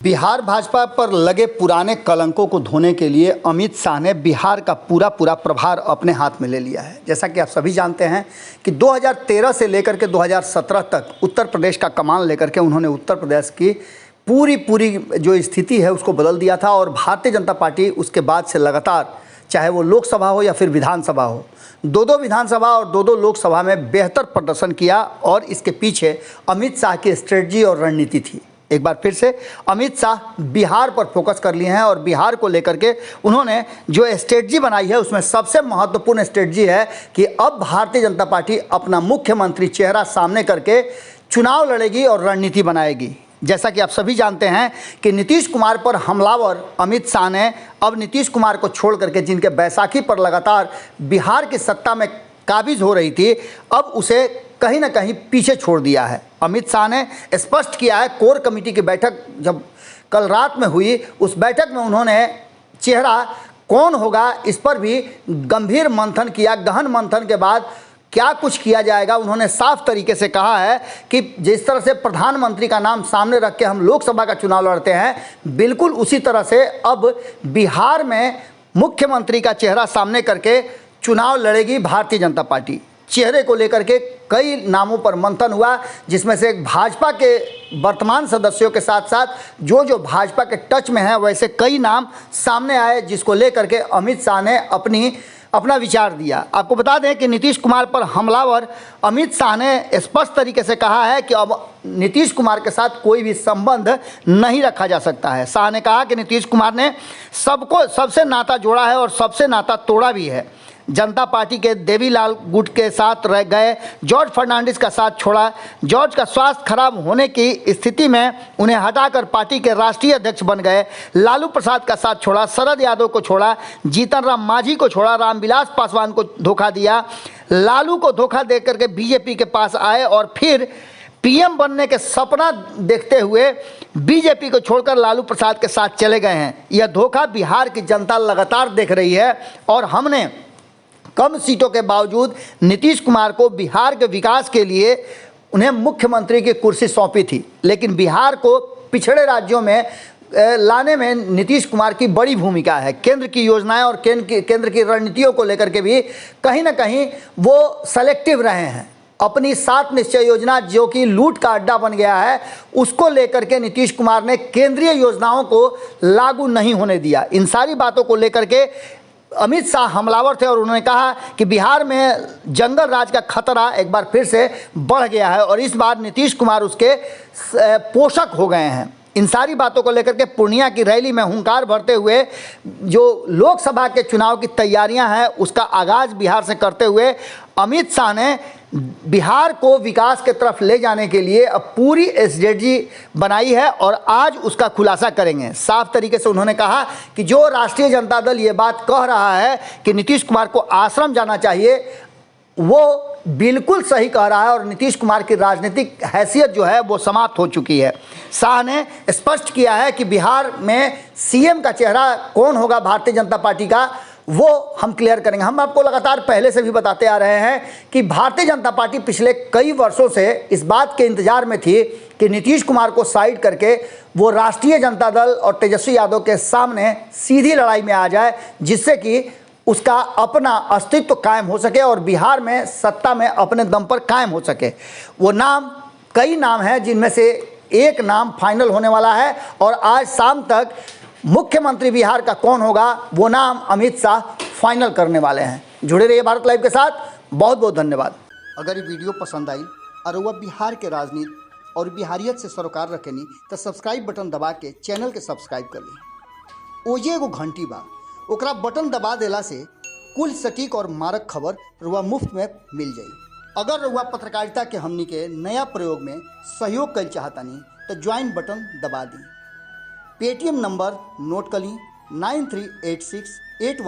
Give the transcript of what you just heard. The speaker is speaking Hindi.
बिहार भाजपा पर लगे पुराने कलंकों को धोने के लिए अमित शाह ने बिहार का पूरा प्रभार अपने हाथ में ले लिया है। जैसा कि आप सभी जानते हैं कि 2013 से लेकर के 2017 तक उत्तर प्रदेश का कमान लेकर के उन्होंने उत्तर प्रदेश की पूरी जो स्थिति है उसको बदल दिया था और भारतीय जनता पार्टी उसके बाद से लगातार, चाहे वो लोकसभा हो या फिर विधानसभा हो, दो विधानसभा और दो लोकसभा में बेहतर प्रदर्शन किया और इसके पीछे अमित शाह की स्ट्रेटजी और रणनीति थी। एक बार फिर से अमित शाह बिहार पर फोकस कर लिए हैं और बिहार को लेकर के उन्होंने जो स्ट्रेटजी बनाई है उसमें सबसे महत्वपूर्ण स्ट्रेटजी है कि अब भारतीय जनता पार्टी अपना मुख्यमंत्री चेहरा सामने करके चुनाव लड़ेगी और रणनीति बनाएगी। जैसा कि आप सभी जानते हैं कि नीतीश कुमार पर हमलावर अमित शाह ने अब नीतीश कुमार को छोड़ करके, जिनके बैसाखी पर लगातार बिहार की सत्ता में काबिज हो रही थी, अब उसे कहीं ना कहीं पीछे छोड़ दिया है। अमित शाह ने स्पष्ट किया है, कोर कमेटी की बैठक जब कल रात में हुई, उस बैठक में उन्होंने चेहरा कौन होगा इस पर भी गंभीर मंथन किया। गहन मंथन के बाद क्या कुछ किया जाएगा, उन्होंने साफ तरीके से कहा है कि जिस तरह से प्रधानमंत्री का नाम सामने रख के हम लोकसभा का चुनाव लड़ते हैं, बिल्कुल उसी तरह से अब बिहार में मुख्यमंत्री का चेहरा सामने करके चुनाव लड़ेगी भारतीय जनता पार्टी। चेहरे को लेकर के कई नामों पर मंथन हुआ, जिसमें से भाजपा के वर्तमान सदस्यों के साथ साथ जो भाजपा के टच में है वैसे कई नाम सामने आए, जिसको लेकर के अमित शाह ने अपना विचार दिया। आपको बता दें कि नीतीश कुमार पर हमलावर अमित शाह ने स्पष्ट तरीके से कहा है कि अब नीतीश कुमार के साथ कोई भी संबंध नहीं रखा जा सकता है। शाह ने कहा कि नीतीश कुमार ने सबसे नाता जोड़ा है और सबसे नाता तोड़ा भी है। जनता पार्टी के देवीलाल गुट के साथ रह गए, जॉर्ज फर्नांडिस का साथ छोड़ा। जॉर्ज का स्वास्थ्य खराब होने की स्थिति में उन्हें हटाकर पार्टी के राष्ट्रीय अध्यक्ष बन गए। लालू प्रसाद का साथ छोड़ा, शरद यादव को छोड़ा, जीतन राम मांझी को छोड़ा, रामविलास पासवान को धोखा दिया। लालू को धोखा दे करके बीजेपी के पास आए और फिर पीएम बनने के सपना देखते हुए बीजेपी को छोड़कर लालू प्रसाद के साथ चले गए हैं। यह धोखा बिहार की जनता लगातार देख रही है और हमने कम सीटों के बावजूद नीतीश कुमार को बिहार के विकास के लिए उन्हें मुख्यमंत्री की कुर्सी सौंपी थी, लेकिन बिहार को पिछड़े राज्यों में लाने में नीतीश कुमार की बड़ी भूमिका है। केंद्र की योजनाएं और केंद्र की रणनीतियों को लेकर के भी कहीं ना कहीं वो सेलेक्टिव रहे हैं। अपनी 7 निश्चय योजना जो कि लूट का अड्डा बन गया है, उसको लेकर के नीतीश कुमार ने केंद्रीय योजनाओं को लागू नहीं होने दिया। इन सारी बातों को लेकर के अमित शाह हमलावर थे और उन्होंने कहा कि बिहार में जंगल राज का खतरा एक बार फिर से बढ़ गया है और इस बार नीतीश कुमार उसके पोषक हो गए हैं। इन सारी बातों को लेकर के पूर्णिया की रैली में हुंकार भरते हुए जो लोकसभा के चुनाव की तैयारियां हैं उसका आगाज़ बिहार से करते हुए अमित शाह ने बिहार को विकास के तरफ ले जाने के लिए अब पूरी स्ट्रेटजी बनाई है और आज उसका खुलासा करेंगे। साफ तरीके से उन्होंने कहा कि जो राष्ट्रीय जनता दल ये बात कह रहा है कि नीतीश कुमार को आश्रम जाना चाहिए, वो बिल्कुल सही कह रहा है और नीतीश कुमार की राजनीतिक हैसियत जो है वो समाप्त हो चुकी है। शाह ने स्पष्ट किया है कि बिहार में सीएम का चेहरा कौन होगा भारतीय जनता पार्टी का, वो हम क्लियर करेंगे। हम आपको लगातार पहले से भी बताते आ रहे हैं कि भारतीय जनता पार्टी पिछले कई वर्षों से इस बात के इंतजार में थी कि नीतीश कुमार को साइड करके वो राष्ट्रीय जनता दल और तेजस्वी यादव के सामने सीधी लड़ाई में आ जाए, जिससे कि उसका अपना अस्तित्व कायम हो सके और बिहार में सत्ता में अपने दम पर कायम हो सके। वो कई नाम हैं, जिनमें से एक नाम फाइनल होने वाला है और आज शाम तक मुख्यमंत्री बिहार का कौन होगा वो नाम अमित शाह फाइनल करने वाले हैं। जुड़े रहिए भारत लाइव के साथ। बहुत बहुत धन्यवाद। अगर ये वीडियो पसंद आई और वह बिहार के राजनीति और बिहारियत से सरोकार रखेनी तो सब्सक्राइब बटन दबा के चैनल के सब्सक्राइब कर ली। ओजे एगो घंटी बा, ओकरा बटन दबा देला से कुल सटीक और मारक खबर रुआ मुफ्त में मिल जाई। अगर रुआ पत्रकारिता के हमनी के नया प्रयोग में सहयोग कर चाहतानी तो ज्वाइन बटन दबा दी। पेटीएम नंबर नोट कर ली 938681